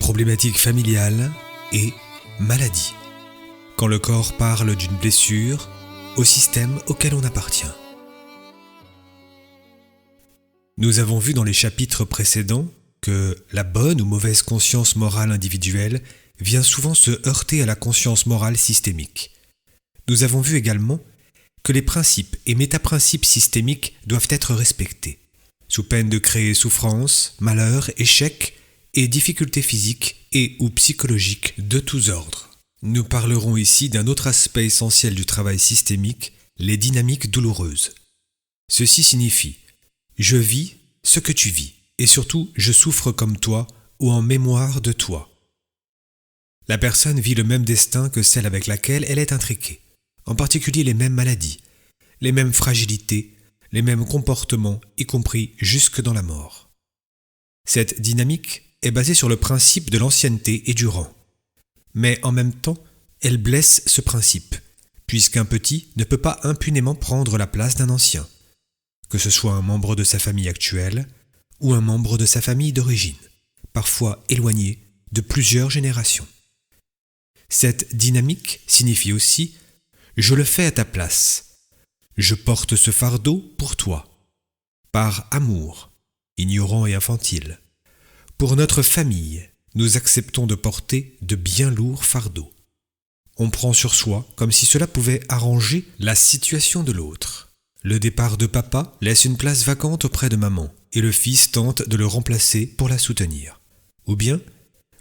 problématiques familiales et maladies. Quand le corps parle d'une blessure au système auquel on appartient. Nous avons vu dans les chapitres précédents que la bonne ou mauvaise conscience morale individuelle vient souvent se heurter à la conscience morale systémique. Nous avons vu également que les principes et métaprincipes systémiques doivent être respectés, sous peine de créer souffrance, malheur, échec et difficultés physiques et ou psychologiques de tous ordres. Nous parlerons ici d'un autre aspect essentiel du travail systémique, les dynamiques douloureuses. Ceci signifie « je vis ce que tu vis » et surtout « je souffre comme toi » ou « en mémoire de toi ». La personne vit le même destin que celle avec laquelle elle est intriquée, en particulier les mêmes maladies, les mêmes fragilités, les mêmes comportements, y compris jusque dans la mort. Cette dynamique est basée sur le principe de l'ancienneté et du rang. Mais en même temps, elle blesse ce principe, puisqu'un petit ne peut pas impunément prendre la place d'un ancien, que ce soit un membre de sa famille actuelle ou un membre de sa famille d'origine, parfois éloigné de plusieurs générations. Cette dynamique signifie aussi « je le fais à ta place », « je porte ce fardeau pour toi », par amour, ignorant et infantile. Pour notre famille, nous acceptons de porter de bien lourds fardeaux. On prend sur soi comme si cela pouvait arranger la situation de l'autre. Le départ de papa laisse une place vacante auprès de maman et le fils tente de le remplacer pour la soutenir. Ou bien,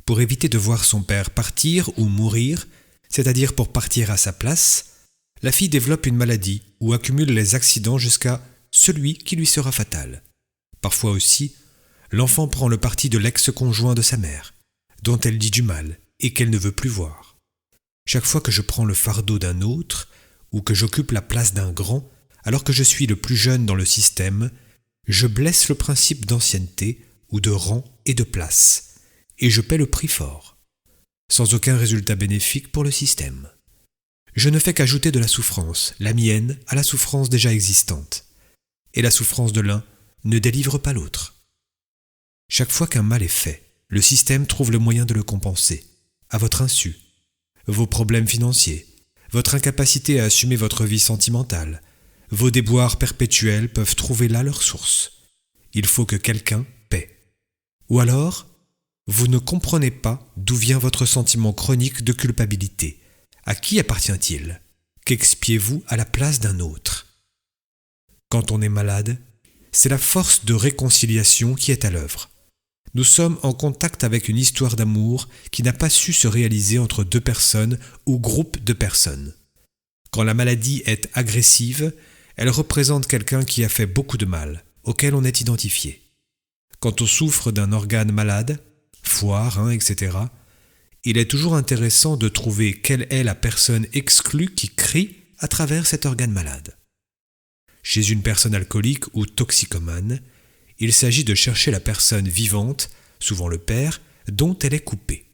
pour éviter de voir son père partir ou mourir, c'est-à-dire pour partir à sa place, la fille développe une maladie ou accumule les accidents jusqu'à celui qui lui sera fatal. Parfois aussi, l'enfant prend le parti de l'ex-conjoint de sa mère, dont elle dit du mal et qu'elle ne veut plus voir. Chaque fois que je prends le fardeau d'un autre ou que j'occupe la place d'un grand, alors que je suis le plus jeune dans le système, je blesse le principe d'ancienneté ou de rang et de place, et je paie le prix fort, sans aucun résultat bénéfique pour le système. Je ne fais qu'ajouter de la souffrance, la mienne, à la souffrance déjà existante, et la souffrance de l'un ne délivre pas l'autre. Chaque fois qu'un mal est fait, le système trouve le moyen de le compenser, à votre insu. Vos problèmes financiers, votre incapacité à assumer votre vie sentimentale, vos déboires perpétuels peuvent trouver là leur source. Il faut que quelqu'un paie. Ou alors, vous ne comprenez pas d'où vient votre sentiment chronique de culpabilité. À qui appartient-il? Qu'expiez-vous à la place d'un autre? Quand on est malade, c'est la force de réconciliation qui est à l'œuvre. Nous sommes en contact avec une histoire d'amour qui n'a pas su se réaliser entre deux personnes ou groupes de personnes. Quand la maladie est agressive, elle représente quelqu'un qui a fait beaucoup de mal, auquel on est identifié. Quand on souffre d'un organe malade, foie, rein, etc., il est toujours intéressant de trouver quelle est la personne exclue qui crie à travers cet organe malade. Chez une personne alcoolique ou toxicomane, il s'agit de chercher la personne vivante, souvent le père, dont elle est coupée.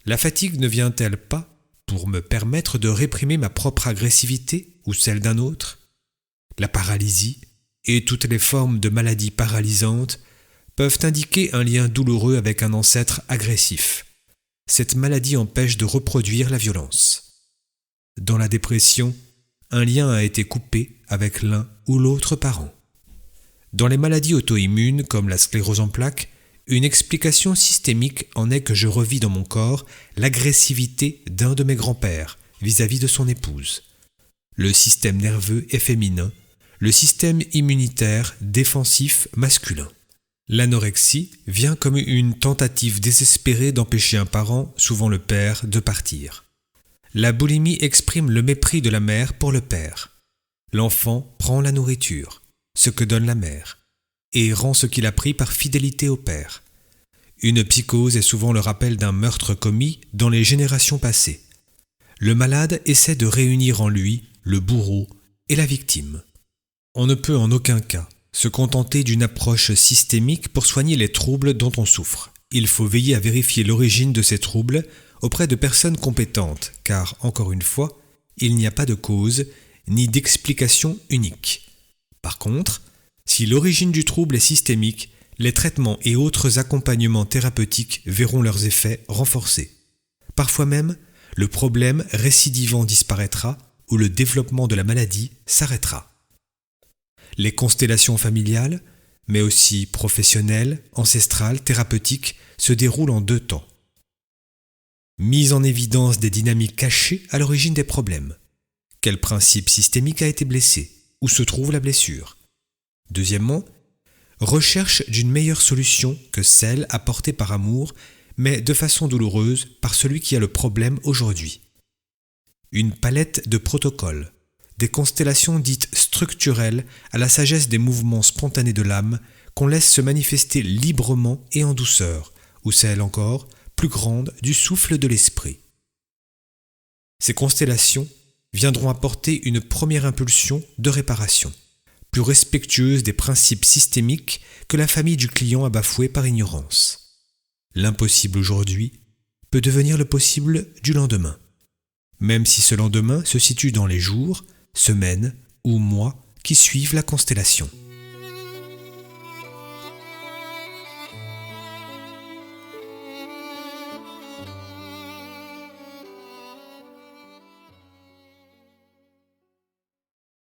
La fatigue ne vient-elle pas pour me permettre de réprimer ma propre agressivité ou celle d'un autre? La paralysie et toutes les formes de maladies paralysantes peuvent indiquer un lien douloureux avec un ancêtre agressif. Cette maladie empêche de reproduire la violence. Dans la dépression, un lien a été coupé avec l'un ou l'autre parent. Dans les maladies auto-immunes comme la sclérose en plaques, une explication systémique en est que je revis dans mon corps l'agressivité d'un de mes grands-pères vis-à-vis de son épouse. Le système nerveux est féminin, le système immunitaire défensif masculin. L'anorexie vient comme une tentative désespérée d'empêcher un parent, souvent le père, de partir. La boulimie exprime le mépris de la mère pour le père. L'enfant prend la nourriture, ce que donne la mère, et rend ce qu'il a pris par fidélité au père. Une psychose est souvent le rappel d'un meurtre commis dans les générations passées. Le malade essaie de réunir en lui le bourreau et la victime. On ne peut en aucun cas se contenter d'une approche systémique pour soigner les troubles dont on souffre. Il faut veiller à vérifier l'origine de ces troubles auprès de personnes compétentes, car, encore une fois, il n'y a pas de cause ni d'explication unique. Par contre, si l'origine du trouble est systémique, les traitements et autres accompagnements thérapeutiques verront leurs effets renforcés. Parfois même, le problème récidivant disparaîtra ou le développement de la maladie s'arrêtera. Les constellations familiales, mais aussi professionnelles, ancestrales, thérapeutiques, se déroulent en 2 temps. Mise en évidence des dynamiques cachées à l'origine des problèmes. Quel principe systémique a été blessé? Où se trouve la blessure? Deuxièmement, recherche d'une meilleure solution que celle apportée par amour, mais de façon douloureuse par celui qui a le problème aujourd'hui. Une palette de protocoles, des constellations dites structurelles à la sagesse des mouvements spontanés de l'âme qu'on laisse se manifester librement et en douceur, ou celle encore, plus grande, du souffle de l'esprit. Ces constellations viendront apporter une première impulsion de réparation, plus respectueuse des principes systémiques que la famille du client a bafoués par ignorance. L'impossible aujourd'hui peut devenir le possible du lendemain, même si ce lendemain se situe dans les jours, semaines ou mois qui suivent la constellation.